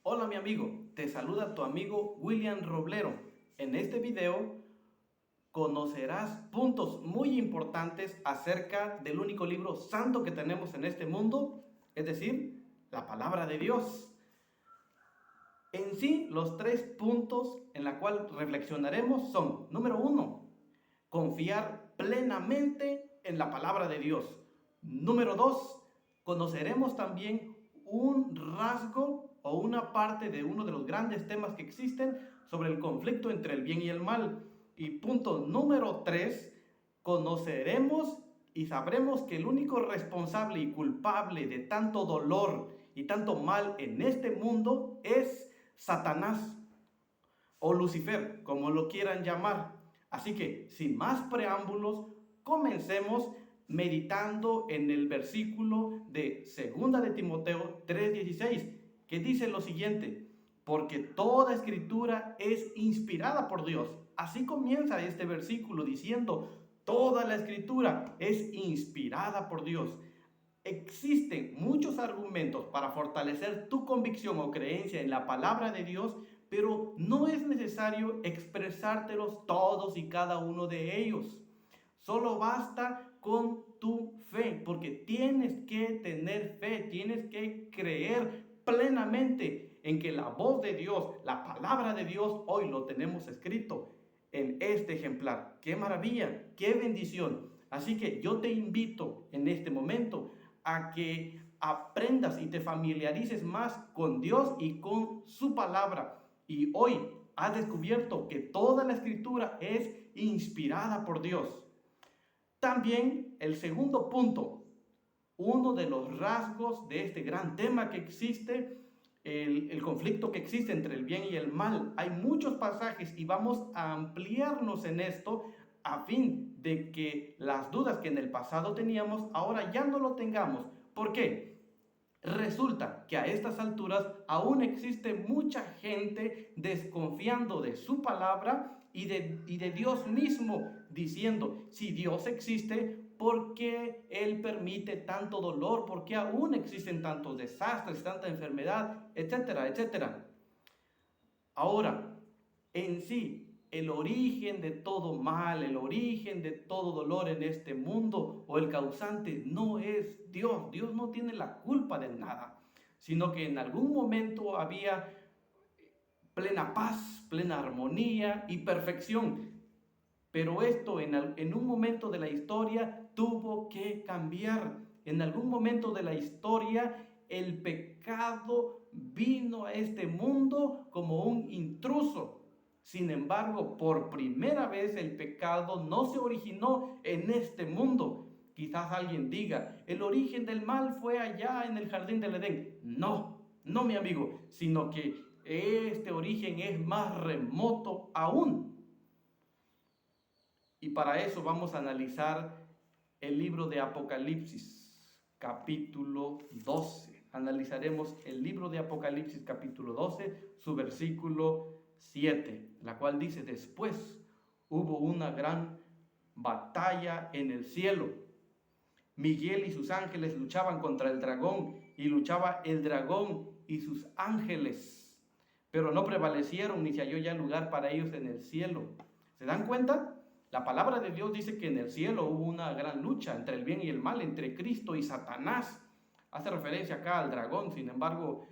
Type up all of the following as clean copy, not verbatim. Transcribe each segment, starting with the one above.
Hola mi amigo, te saluda tu amigo William Roblero. En este video conocerás puntos muy importantes acerca del único libro santo que tenemos en este mundo, es decir, la palabra de Dios. En sí, los tres puntos en la cual reflexionaremos son: número uno, confiar plenamente en la palabra de Dios. Número dos, conoceremos también un rasgo o una parte de uno de los grandes temas que existen sobre el conflicto entre el bien y el mal. Y punto número tres, conoceremos y sabremos que el único responsable y culpable de tanto dolor y tanto mal en este mundo es Satanás o Lucifer, como lo quieran llamar. Así que, sin más preámbulos, comencemos meditando en el versículo de 2 de Timoteo 3:16, que dice lo siguiente: porque toda escritura es inspirada por Dios. Así comienza este versículo diciendo: toda la escritura es inspirada por Dios. Existen muchos argumentos para fortalecer tu convicción o creencia en la palabra de Dios, pero no es necesario expresártelos todos y cada uno de ellos. Solo basta con tu fe, porque tienes que tener fe, tienes que creer plenamente en que la voz de Dios, la palabra de Dios, hoy lo tenemos escrito en este ejemplar. ¡Qué maravilla! ¡Qué bendición! Así que yo te invito en este momento a que aprendas y te familiarices más con Dios y con su palabra. Y hoy has descubierto que toda la escritura es inspirada por Dios. También el segundo punto, uno de los rasgos de este gran tema que existe, el conflicto que existe entre el bien y el mal. Hay muchos pasajes y vamos a ampliarnos en esto a fin de que las dudas que en el pasado teníamos, ahora ya no lo tengamos. ¿Por qué? Resulta que a estas alturas aún existe mucha gente desconfiando de su palabra y de Dios mismo, diciendo: si Dios existe, ¿por qué Él permite tanto dolor? ¿Por qué aún existen tantos desastres, tanta enfermedad, etcétera, etcétera? Ahora, en sí, el origen de todo mal, el origen de todo dolor en este mundo o el causante no es Dios. Dios no tiene la culpa de nada, sino que en algún momento había plena paz, plena armonía y perfección. Pero esto en un momento de la historia tuvo que cambiar. En algún momento de la historia el pecado vino a este mundo como un intruso. Sin embargo, por primera vez el pecado no se originó en este mundo. Quizás alguien diga: el origen del mal fue allá en el jardín del Edén. No, no, mi amigo, sino que este origen es más remoto aún. Y para eso vamos a analizar el libro de Apocalipsis, capítulo 12. Analizaremos el libro de Apocalipsis, capítulo 12, su versículo 7, la cual dice: después hubo una gran batalla en el cielo. Miguel y sus ángeles luchaban contra el dragón, y luchaba el dragón y sus ángeles, pero no prevalecieron, ni se halló ya lugar para ellos en el cielo. ¿Se dan cuenta? La palabra de Dios dice que en el cielo hubo una gran lucha entre el bien y el mal, entre Cristo y Satanás. Hace referencia acá al dragón, sin embargo,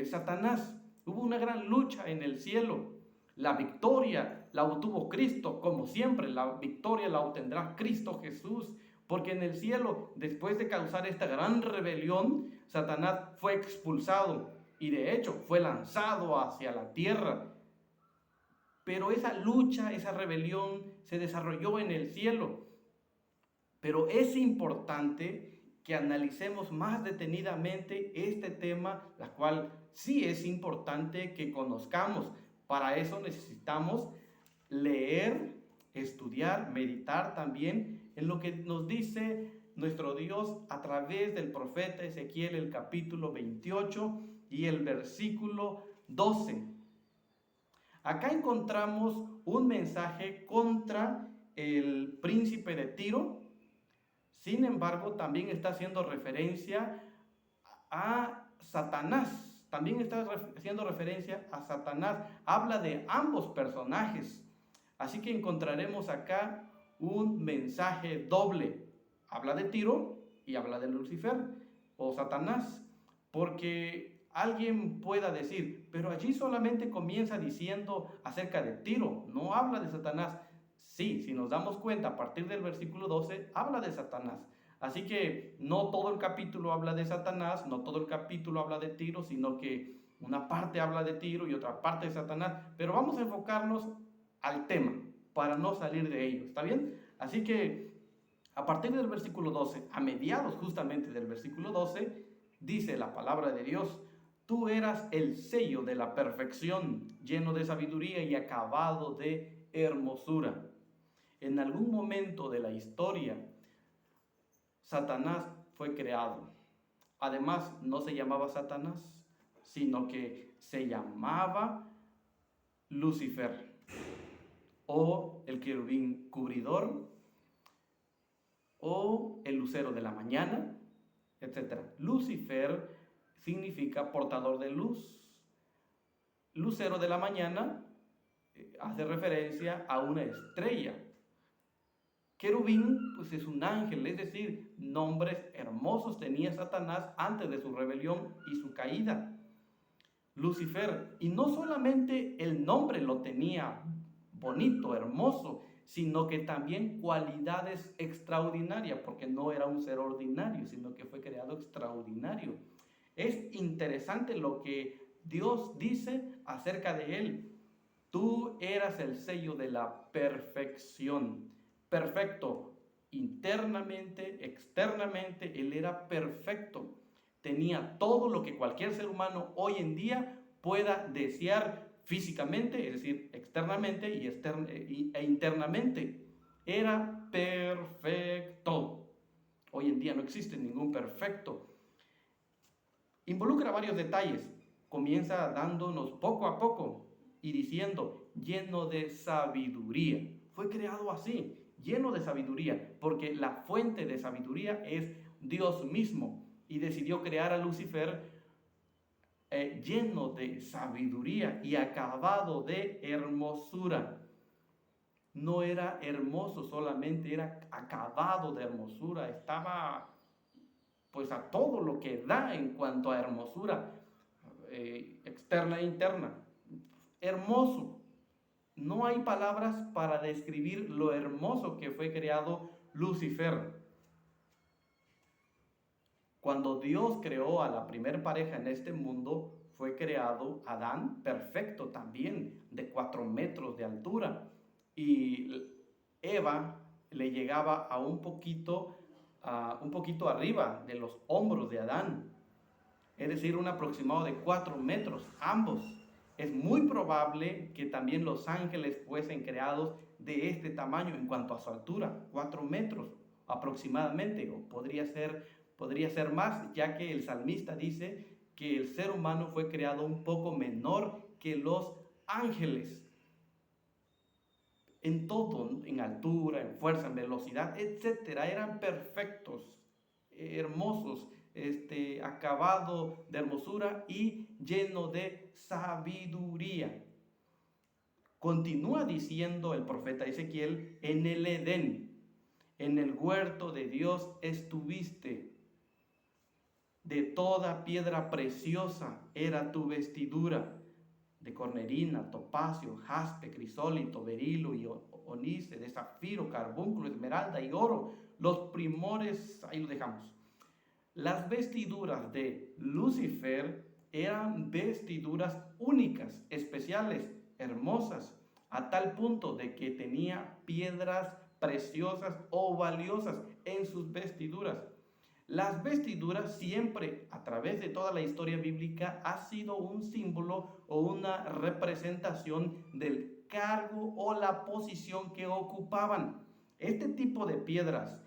Satanás. Hubo una gran lucha en el cielo. La victoria la obtuvo Cristo, como siempre, la victoria la obtendrá Cristo Jesús, porque en el cielo, después de causar esta gran rebelión, Satanás fue expulsado y de hecho fue lanzado hacia la tierra. Pero esa lucha, esa rebelión se desarrolló en el cielo. Pero es importante que analicemos más detenidamente este tema, la cual sí es importante que conozcamos. Para eso necesitamos leer, estudiar, meditar también en lo que nos dice nuestro Dios a través del profeta Ezequiel, el capítulo 28 y el versículo 12. Acá encontramos un mensaje contra el príncipe de Tiro. Sin embargo, también está haciendo referencia a Satanás. también está haciendo referencia a Satanás. Habla de ambos personajes. Así que encontraremos acá un mensaje doble. Habla de Tiro y habla de Lucifer o Satanás. Porque alguien pueda decir, pero allí solamente comienza diciendo acerca de Tiro, no habla de Satanás. Sí, si nos damos cuenta, a partir del versículo 12, habla de Satanás. Así que no todo el capítulo habla de Satanás, no todo el capítulo habla de Tiro, sino que una parte habla de Tiro y otra parte de Satanás. Pero vamos a enfocarnos al tema para no salir de ello, ¿está bien? Así que a partir del versículo 12, a mediados justamente del versículo 12, dice la palabra de Dios: tú eras el sello de la perfección, lleno de sabiduría y acabado de hermosura. En algún momento de la historia, Satanás fue creado. Además, no se llamaba Satanás, sino que se llamaba Lucifer, o el querubín cubridor, o el lucero de la mañana, etc. Lucifer significa portador de luz. Lucero de la mañana hace referencia a una estrella. Querubín, pues es un ángel, es decir, nombres hermosos tenía Satanás antes de su rebelión y su caída. Lucifer, y no solamente el nombre lo tenía bonito, hermoso, sino que también cualidades extraordinarias, porque no era un ser ordinario, sino que fue creado extraordinario. Es interesante lo que Dios dice acerca de él. Tú eras el sello de la perfección. Perfecto internamente, externamente, él era perfecto. Tenía todo lo que cualquier ser humano hoy en día pueda desear físicamente, es decir, externamente e internamente. Era perfecto. Hoy en día no existe ningún perfecto. Involucra varios detalles. Comienza dándonos poco a poco y diciendo, lleno de sabiduría. Fue creado así, lleno de sabiduría, porque la fuente de sabiduría es Dios mismo. Y decidió crear a Lucifer lleno de sabiduría y acabado de hermosura. No era hermoso solamente, era acabado de hermosura. Estaba pues a todo lo que da en cuanto a hermosura externa e interna. Hermoso. No hay palabras para describir lo hermoso que fue creado Lucifer. Cuando Dios creó a la primer pareja en este mundo, fue creado Adán perfecto también, de 4 metros de altura. Y Eva le llegaba a un poquito arriba de los hombros de Adán. Es decir, un aproximado de 4 metros, ambos. Es muy probable que también los ángeles fuesen creados de este tamaño en cuanto a su altura, 4 metros aproximadamente, o podría ser más, ya que el salmista dice que el ser humano fue creado un poco menor que los ángeles. En todo, en altura, en fuerza, en velocidad, etc. Eran perfectos, hermosos, acabado de hermosura y lleno de sabiduría. Continúa diciendo el profeta Ezequiel, en el Edén, en el huerto de Dios estuviste. De toda piedra preciosa era tu vestidura, de cornerina, topacio, jaspe, crisólito, berilo y onice, de zafiro, carbúnculo, esmeralda y oro. Los primores, ahí lo dejamos. Las vestiduras de Lucifer eran vestiduras únicas, especiales, hermosas, a tal punto de que tenía piedras preciosas o valiosas en sus vestiduras. Las vestiduras siempre, a través de toda la historia bíblica, ha sido un símbolo o una representación del cargo o la posición que ocupaban. Este tipo de piedras,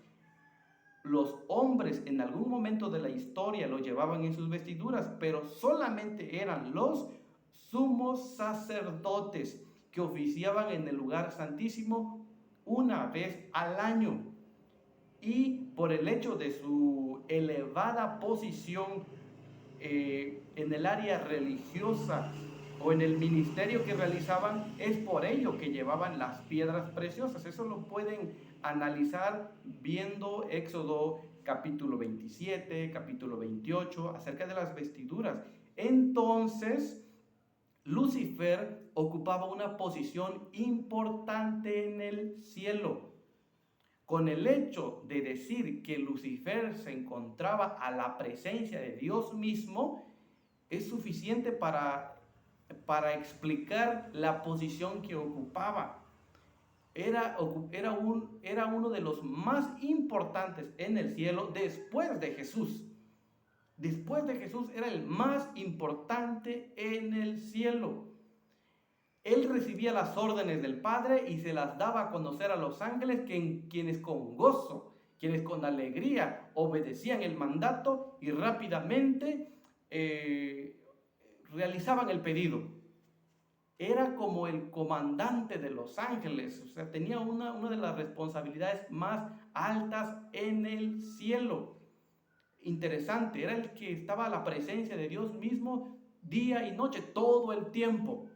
los hombres en algún momento de la historia lo llevaban en sus vestiduras, pero solamente eran los sumos sacerdotes que oficiaban en el lugar santísimo una vez al año. Y por el hecho de su elevada posición en el área religiosa o en el ministerio que realizaban, es por ello que llevaban las piedras preciosas. Eso lo pueden analizar viendo Éxodo capítulo 27, capítulo 28, acerca de las vestiduras. Entonces, Lucifer ocupaba una posición importante en el cielo. Con el hecho de decir que Lucifer se encontraba a la presencia de Dios mismo, es suficiente para explicar la posición que ocupaba. Era uno de los más importantes en el cielo después de Jesús. Después de Jesús era el más importante en el cielo. Él recibía las órdenes del Padre y se las daba a conocer a los ángeles, quienes con gozo, quienes con alegría obedecían el mandato y rápidamente realizaban el pedido. Era como el comandante de los ángeles, o sea, tenía una de las responsabilidades más altas en el cielo. Interesante, era el que estaba a la presencia de Dios mismo día y noche, todo el tiempo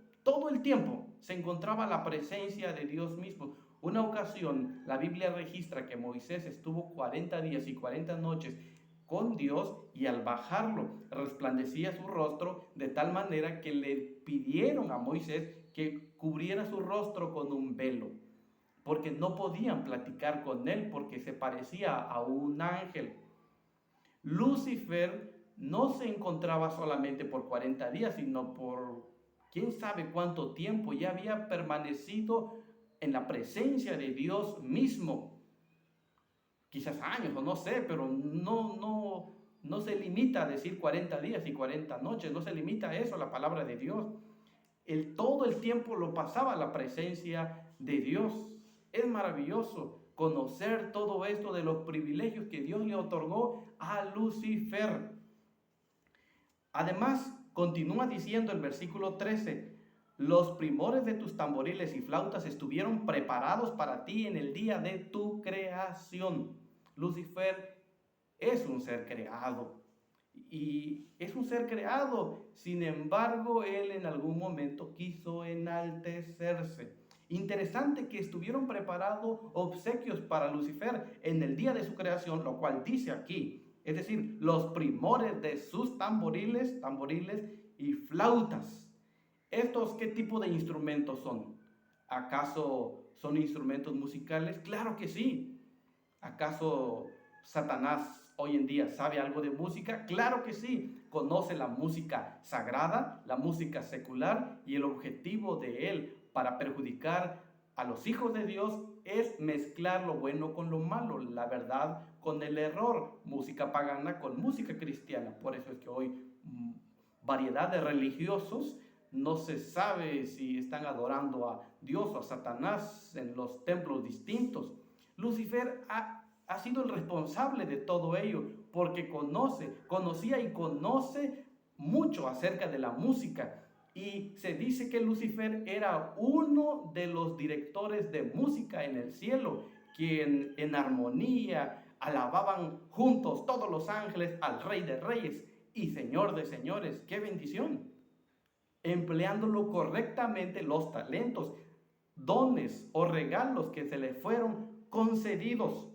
se encontraba la presencia de Dios mismo. Una ocasión, la Biblia registra que Moisés estuvo 40 días y 40 noches con Dios, y al bajarlo resplandecía su rostro de tal manera que le pidieron a Moisés que cubriera su rostro con un velo, porque no podían platicar con él porque se parecía a un ángel. Lucifer no se encontraba solamente por 40 días, sino por quién sabe cuánto tiempo. Ya había permanecido en la presencia de Dios mismo. Quizás años o no sé, pero no se limita a decir 40 días y 40 noches, no se limita a eso la palabra de Dios. Todo el tiempo lo pasaba a la presencia de Dios. Es maravilloso conocer todo esto de los privilegios que Dios le otorgó a Lucifer. Además, continúa diciendo el versículo 13, los primores de tus tamboriles y flautas estuvieron preparados para ti en el día de tu creación. Lucifer es un ser creado, y es un ser creado, sin embargo, él en algún momento quiso enaltecerse. Interesante que estuvieron preparados obsequios para Lucifer en el día de su creación, lo cual dice aquí, es decir, los primores de sus tamboriles y flautas. ¿Estos qué tipo de instrumentos son? ¿Acaso son instrumentos musicales? Claro que sí. ¿Acaso Satanás hoy en día sabe algo de música? Claro que sí. Conoce la música sagrada, la música secular, y el objetivo de él para perjudicar a los hijos de Dios es mezclar lo bueno con lo malo, la verdad con el error, música pagana con música cristiana. Por eso es que hoy variedad de religiosos no se sabe si están adorando a Dios o a Satanás en los templos distintos. Lucifer ha sido el responsable de todo ello, porque conocía y conoce mucho acerca de la música. Y se dice que Lucifer era uno de los directores de música en el cielo, quien en armonía alababan juntos todos los ángeles al Rey de Reyes y Señor de Señores. ¡Qué bendición! Empleándolo correctamente los talentos, dones o regalos que se le fueron concedidos.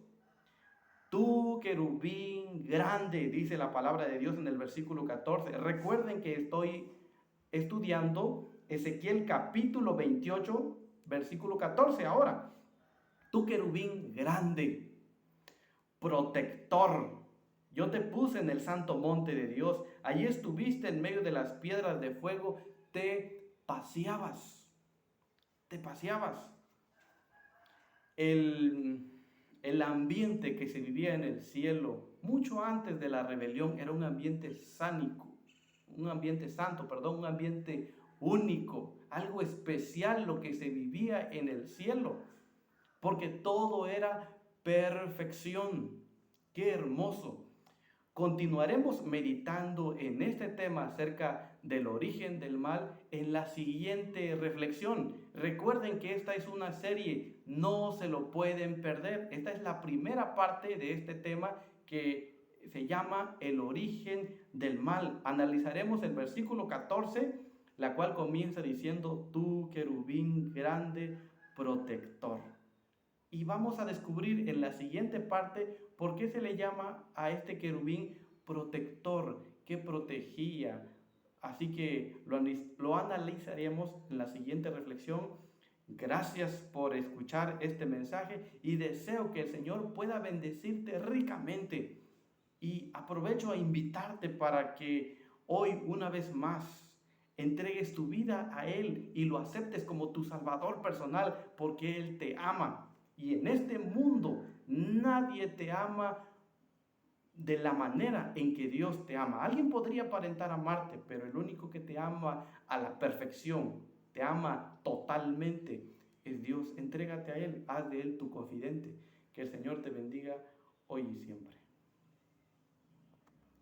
Tú, querubín grande, dice la palabra de Dios en el versículo 14. Recuerden que estoy estudiando Ezequiel capítulo 28, versículo 14 ahora. Tú, querubín grande, protector, yo te puse en el santo monte de Dios. Allí estuviste en medio de las piedras de fuego, te paseabas. El ambiente que se vivía en el cielo mucho antes de la rebelión era un ambiente sánico, un ambiente santo, un ambiente único, algo especial lo que se vivía en el cielo, porque todo era perfección. ¡Qué hermoso! Continuaremos meditando en este tema acerca del origen del mal en la siguiente reflexión. Recuerden que esta es una serie, no se lo pueden perder. Esta es la primera parte de este tema que se llama el origen del mal. Analizaremos el versículo 14, la cual comienza diciendo, tú querubín grande protector. Y vamos a descubrir en la siguiente parte por qué se le llama a este querubín protector, que protegía. Así que lo analizaremos en la siguiente reflexión. Gracias por escuchar este mensaje y deseo que el Señor pueda bendecirte ricamente. Y aprovecho a invitarte para que hoy una vez más entregues tu vida a Él y lo aceptes como tu Salvador personal, porque Él te ama. Y en este mundo nadie te ama de la manera en que Dios te ama. Alguien podría aparentar amarte, pero el único que te ama a la perfección, te ama totalmente, es Dios. Entrégate a Él, haz de Él tu confidente. Que el Señor te bendiga hoy y siempre.